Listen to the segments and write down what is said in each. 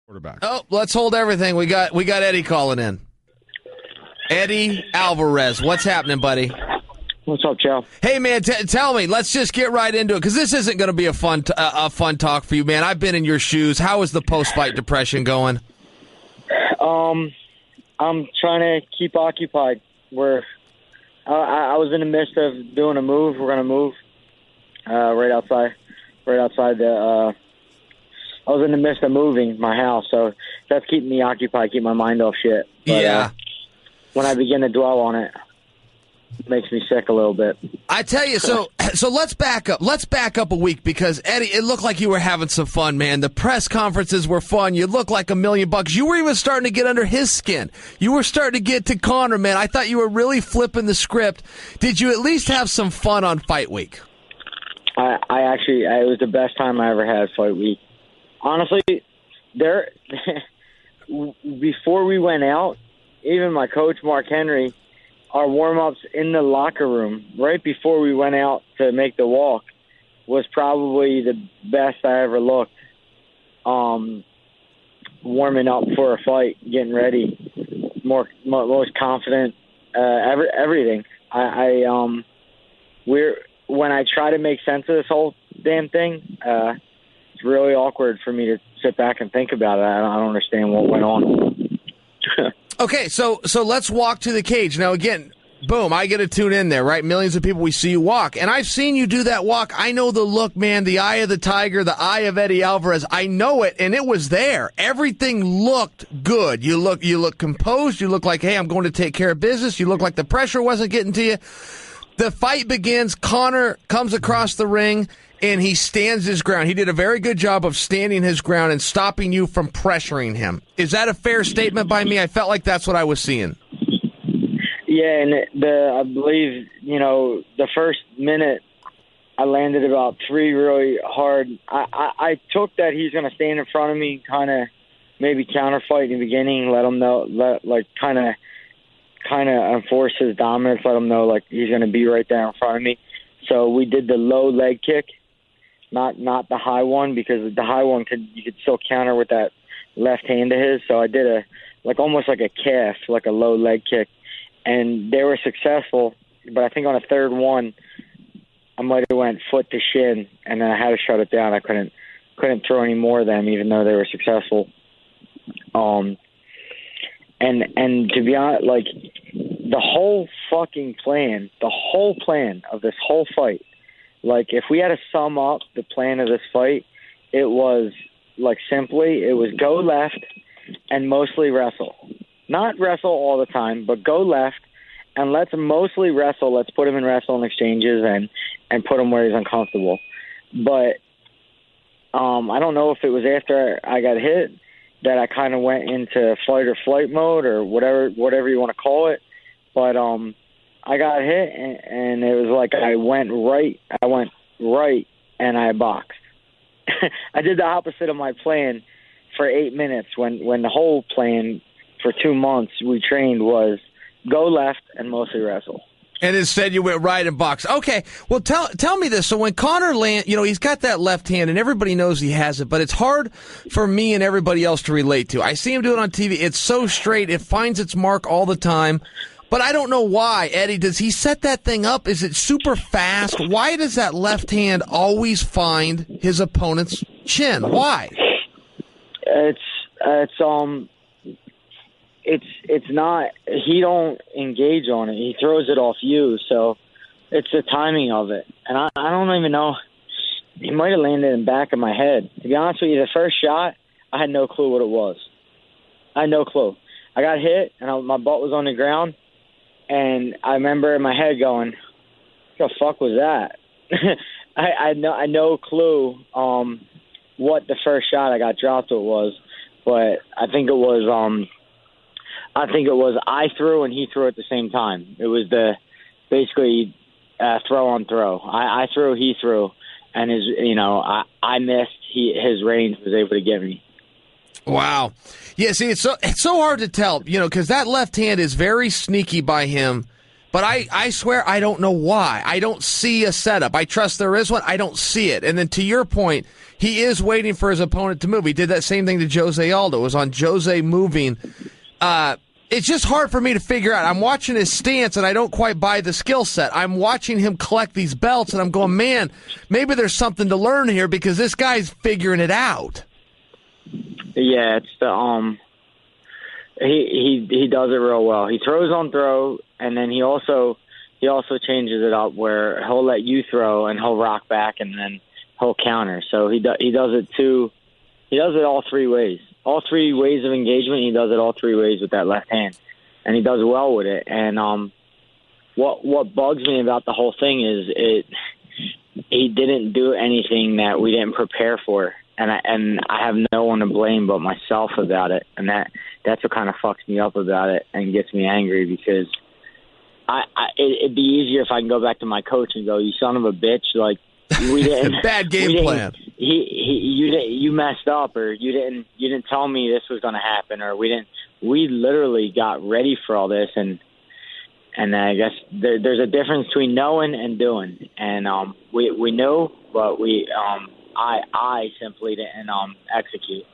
Quarterback. Oh, let's hold everything. We got Eddie calling in. Eddie Alvarez, what's happening, buddy? What's up, Chael? Hey, man, tell me. Let's just get right into it because this isn't going to be a fun talk for you, man. I've been in your shoes. How is the post-fight depression going? I'm trying to keep occupied. I was in the midst of doing a move. We're going to move right outside the. I was in the midst of moving my house, so that's keeping me occupied, keep my mind off shit. But, yeah. When I begin to dwell on it, it makes me sick a little bit. I tell you, so let's back up. Let's back up a week because, Eddie, it looked like you were having some fun, man. The press conferences were fun. You looked like $1 million. You were even starting to get under his skin. You were starting to get to Conor, man. I thought you were really flipping the script. Did you at least have some fun on fight week? I actually, it was the best time I ever had fight week. Honestly, before we went out, even my coach, Mark Henry, our warm-ups in the locker room right before we went out to make the walk was probably the best I ever looked. Warming up for a fight, getting ready, most confident, everything. When I try to make sense of this whole damn thing, it's really awkward for me to sit back and think about it. I don't understand what went on. Okay, so let's walk to the cage. Now, again, boom, I get to tune in there, right? Millions of people, we see you walk. And I've seen you do that walk. I know the look, man, the eye of the tiger, the eye of Eddie Alvarez. I know it, and it was there. Everything looked good. You look composed. You look like, hey, I'm going to take care of business. You look like the pressure wasn't getting to you. The fight begins. Conor comes across the ring, and he stands his ground. He did a very good job of standing his ground and stopping you from pressuring him. Is that a fair statement by me? I felt like that's what I was seeing. Yeah, and I believe, the first minute I landed about 3 really hard. I took that he's going to stand in front of me, kind of maybe counterfight in the beginning, let him know, kind of enforce his dominance, let him know like he's going to be right there in front of me. So we did the low leg kick, not the high one, because the high one you could still counter with that left hand of his. So I did almost like a calf, like a low leg kick, and they were successful. But I think on a third one, I might have went foot to shin, and then I had to shut it down. I couldn't throw any more of them, even though they were successful. And to be honest, like the whole plan of this whole fight, like if we had to sum up the plan of this fight, it was it was go left and mostly wrestle. Not wrestle all the time, but go left and let's mostly wrestle. Let's put him in wrestling exchanges and put him where he's uncomfortable. But I don't know if it was after I got hit that I kind of went into fight or flight mode or whatever you want to call it. But I got hit, and it was like I went right, and I boxed. I did the opposite of my plan for 8 minutes when the whole plan for 2 months we trained was go left and mostly wrestle. And instead you went right and boxed. Okay, well, tell me this. So when Conor he's got that left hand, and everybody knows he has it, but it's hard for me and everybody else to relate to. I see him do it on TV. It's so straight. It finds its mark all the time. But I don't know why. Eddie, does he set that thing up? Is it super fast? Why does that left hand always find his opponent's chin? Why? It's not, he don't engage on it. He throws it off you. So it's the timing of it. And I don't even know. He might have landed in the back of my head. To be honest with you, the first shot, I had no clue what it was. I had no clue. I got hit and my butt was on the ground. And I remember in my head going, what the fuck was that? I had no clue what the first shot I got dropped it was. But I think it was I threw and he threw at the same time. It was basically throw on throw. I threw, he threw, and I missed. His range was able to get me. Wow. Yeah, see, it's so hard to tell, because that left hand is very sneaky by him. But I swear I don't know why. I don't see a setup. I trust there is one. I don't see it. And then to your point, he is waiting for his opponent to move. He did that same thing to Jose Aldo. It was on Jose moving. It's just hard for me to figure out. I'm watching his stance, and I don't quite buy the skill set. I'm watching him collect these belts, and I'm going, man, maybe there's something to learn here because this guy's figuring it out. Yeah, it's the he does it real well. He throws on throw, and then he also changes it up where he'll let you throw and he'll rock back and then he'll counter. So he does it too. He does it all three ways. All three ways of engagement, he does it all three ways with that left hand, and he does well with it. And what bugs me about the whole thing is he didn't do anything that we didn't prepare for, and I have no one to blame but myself about it, and that's what kind of fucks me up about it and gets me angry because it'd be easier if I can go back to my coach and go, "You son of a bitch!" Like we didn't bad game plan. You messed up, or you didn't tell me this was going to happen, or we literally got ready for all this, and I guess there's a difference between knowing and doing, and we knew, but I simply didn't execute.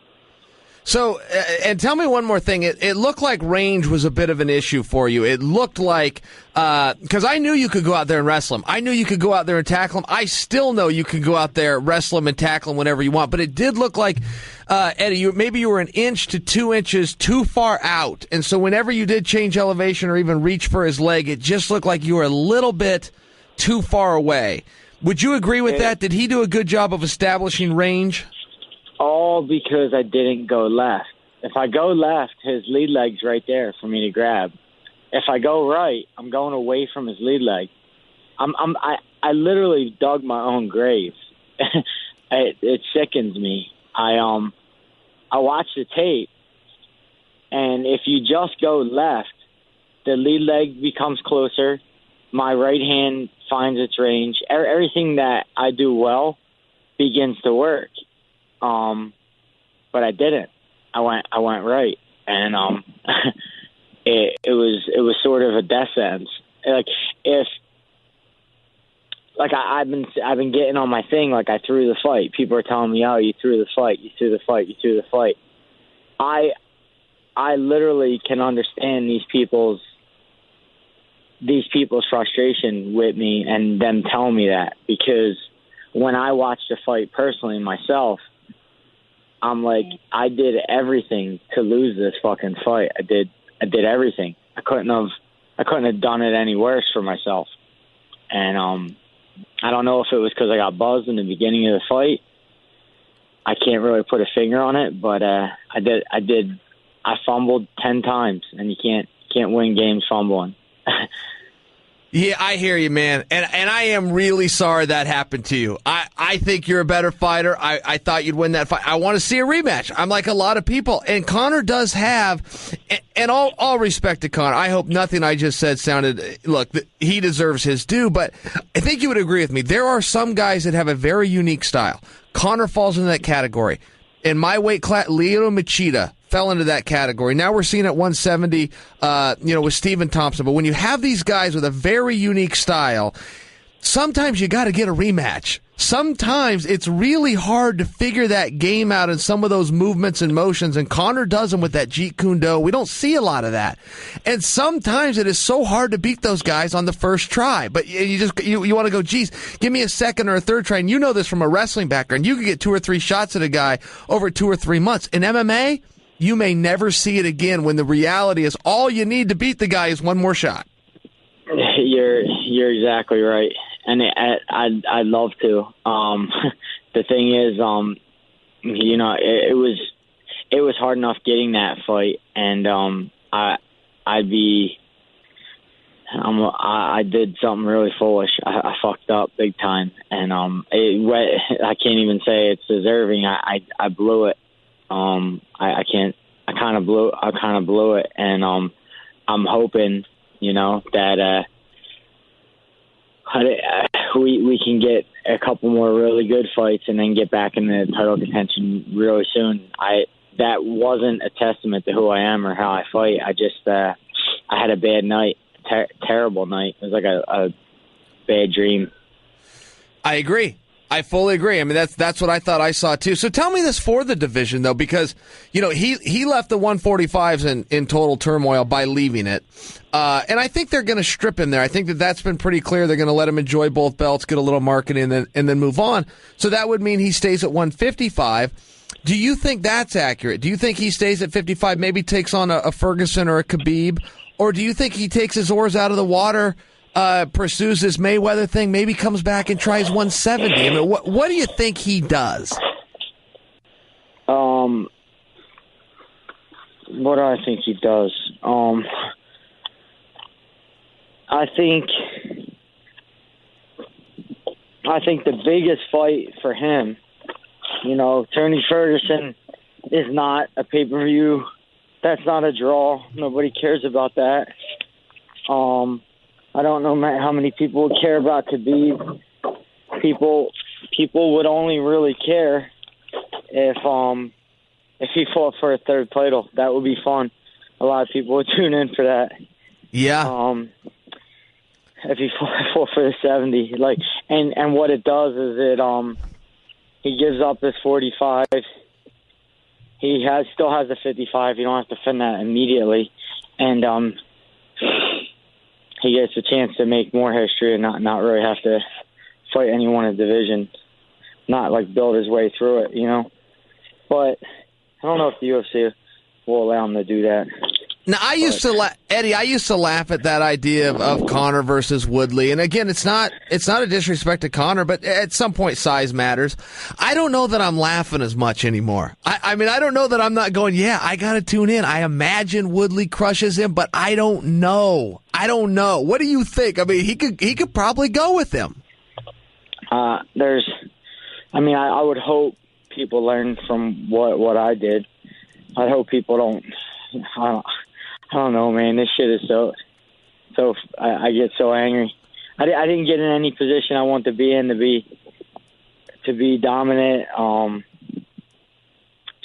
So, and tell me one more thing. It looked like range was a bit of an issue for you. It looked like, because I knew you could go out there and wrestle him. I knew you could go out there and tackle him. I still know you can go out there, wrestle him, and tackle him whenever you want. But it did look like, Eddie, maybe you were an inch to 2 inches too far out. And so whenever you did change elevation or even reach for his leg, it just looked like you were a little bit too far away. Would you agree with that? Did he do a good job of establishing range? All because I didn't go left. If I go left, his lead leg's right there for me to grab. If I go right, I'm going away from his lead leg. I literally dug my own grave. It sickens me. I watch the tape, and if you just go left, the lead leg becomes closer. My right hand finds its range. Everything that I do well begins to work. But I didn't. I went right, and it was sort of a death sentence. I've been getting on my thing like I threw the fight. People are telling me, "Oh, you threw the fight. You threw the fight. You threw the fight." I literally can understand these people's frustration with me and them telling me that, because when I watched the fight personally myself, I'm like, I did everything to lose this fucking fight. I did everything. I couldn't have done it any worse for myself. And I don't know if it was because I got buzzed in the beginning of the fight. I can't really put a finger on it, but I fumbled 10 times, and you can't win games fumbling. Yeah, I hear you, man. And I am really sorry that happened to you. I think you're a better fighter. I thought you'd win that fight. I want to see a rematch. I'm like a lot of people. And Conor does have, and all respect to Conor, I hope nothing I just said sounded, look, he deserves his due, but I think you would agree with me. There are some guys that have a very unique style. Conor falls into that category. In my weight class, Lyoto Machida fell into that category. Now we're seeing at 170, with Stephen Thompson. But when you have these guys with a very unique style, sometimes you got to get a rematch. Sometimes it's really hard to figure that game out in some of those movements and motions, and Conor does them with that Jeet Kune Do. We don't see a lot of that. And sometimes it is so hard to beat those guys on the first try. But you want to go, geez, give me a second or a third try. And you know this from a wrestling background. You can get 2 or 3 shots at a guy over 2 or 3 months. In MMA, you may never see it again, when the reality is all you need to beat the guy is one more shot. You're exactly right. And I'd love to. The thing is, it was hard enough getting that fight, and I did something really foolish. I fucked up big time, and I can't even say it's deserving. I blew it. I kind of blew it, and I'm hoping, that we can get a couple more really good fights and then get back in the title contention really soon. That wasn't a testament to who I am or how I fight. I just I had a bad night. terrible night. It was like a bad dream. I agree. I fully agree. I mean, that's what I thought I saw too. So tell me this for the division though, because he left the 145s in total turmoil by leaving it, and I think they're going to strip him there. I think that's been pretty clear. They're going to let him enjoy both belts, get a little marketing, and then move on. So that would mean he stays at 155. Do you think that's accurate? Do you think he stays at 55, maybe takes on a Ferguson or a Khabib, or do you think he takes his oars out of the water? Pursues this Mayweather thing, maybe comes back and tries 170. I mean, what do you think he does? What do I think he does? I think the biggest fight for him, Tony Ferguson is not a pay-per-view. That's not a draw. Nobody cares about that. I don't know how many people would care about Khabib. People would only really care if he fought for a third title. That would be fun. A lot of people would tune in for that. Yeah. If he fought for the 70, and what it does is he gives up his 45. He still has the 55. You don't have to defend that immediately, and he gets a chance to make more history and not really have to fight anyone in the division, not build his way through it, But I don't know if the UFC will allow him to do that. Now, Eddie, I used to laugh at that idea of Conor versus Woodley. And again, it's not a disrespect to Conor, but at some point size matters. I don't know that I'm laughing as much anymore. I mean, I don't know that I'm not going, yeah, I got to tune in. I imagine Woodley crushes him, but I don't know. What do you think? I mean, he could probably go with him. I would hope people learn from what I did. I hope people don't. I don't know, man. This shit is so. I get so angry. I didn't get in any position I want to be in to be dominant.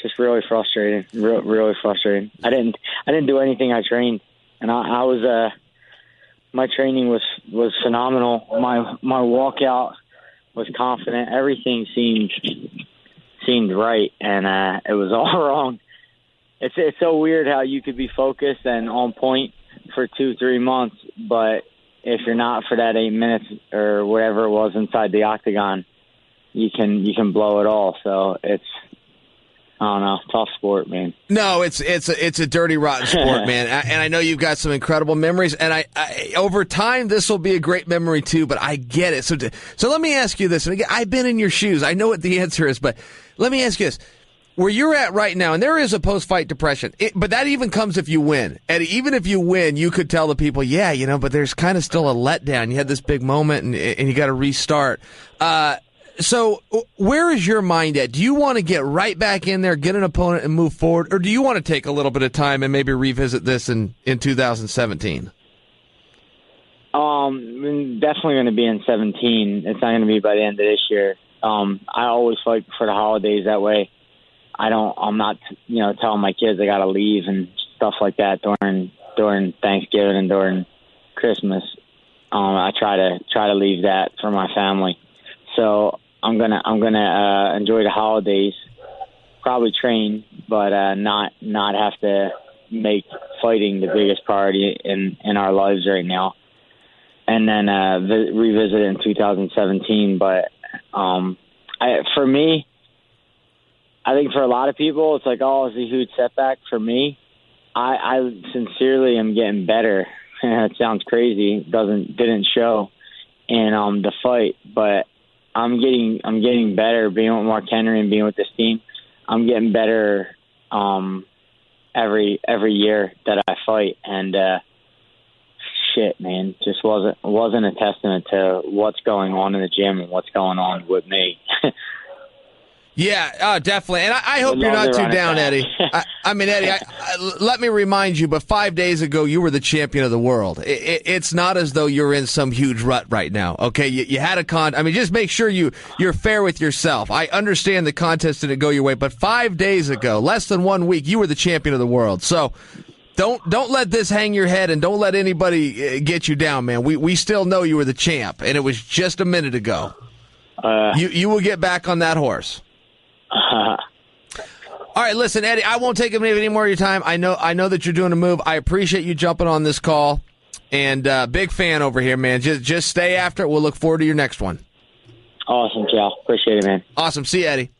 Just really frustrating. Really frustrating. I didn't do anything. I trained, and I was my training was phenomenal. My walkout was confident. Everything seemed right, and it was all wrong. It's so weird how you could be focused and on point for 2-3 months, but if you're not for that 8 minutes or whatever it was inside the octagon, you can blow it all. So it's, I don't know, tough sport, man. No, it's a dirty, rotten sport, man. And I know you've got some incredible memories, and I over time this will be a great memory too. But I get it. So let me ask you this, and again, I've been in your shoes. I know what the answer is, but let me ask you this. Where you're at right now, and there is a post-fight depression, but that even comes if you win. And even if you win, you could tell the people, yeah, but there's kind of still a letdown. You had this big moment, and you got to restart. So where is your mind at? Do you want to get right back in there, get an opponent, and move forward? Or do you want to take a little bit of time and maybe revisit this in 2017? Definitely going to be in 17. It's not going to be by the end of this year. I always fight for the holidays that way. I'm not, telling my kids I got to leave and stuff like that during Thanksgiving and during Christmas. I try to leave that for my family. So I'm gonna enjoy the holidays, probably train, but not have to make fighting the biggest priority in our lives right now. And then revisit it in 2017. But for me, I think for a lot of people, it's like, oh, it's a huge setback. For me, I sincerely am getting better. It sounds crazy. Didn't show in the fight, but I'm getting better being with Mark Henry and being with this team. I'm getting better every year that I fight, and shit, man, just wasn't a testament to what's going on in the gym and what's going on with me. Yeah, definitely. And I hope you're not too down, Eddie. I mean, Eddie, let me remind you, but 5 days ago, you were the champion of the world. It's not as though you're in some huge rut right now, okay? You had just make sure you're fair with yourself. I understand the contest didn't go your way, but 5 days ago, less than 1 week, you were the champion of the world. So Don't let this hang your head, and don't let anybody get you down, man. We still know you were the champ, and it was just a minute ago. You will get back on that horse. All right, listen, Eddie, I won't take any more of your time. I know that you're doing a move. I appreciate you jumping on this call, and big fan over here, man. Just stay after it. We'll look forward to your next one. Awesome, Cal. Appreciate it, man. Awesome. See you, Eddie.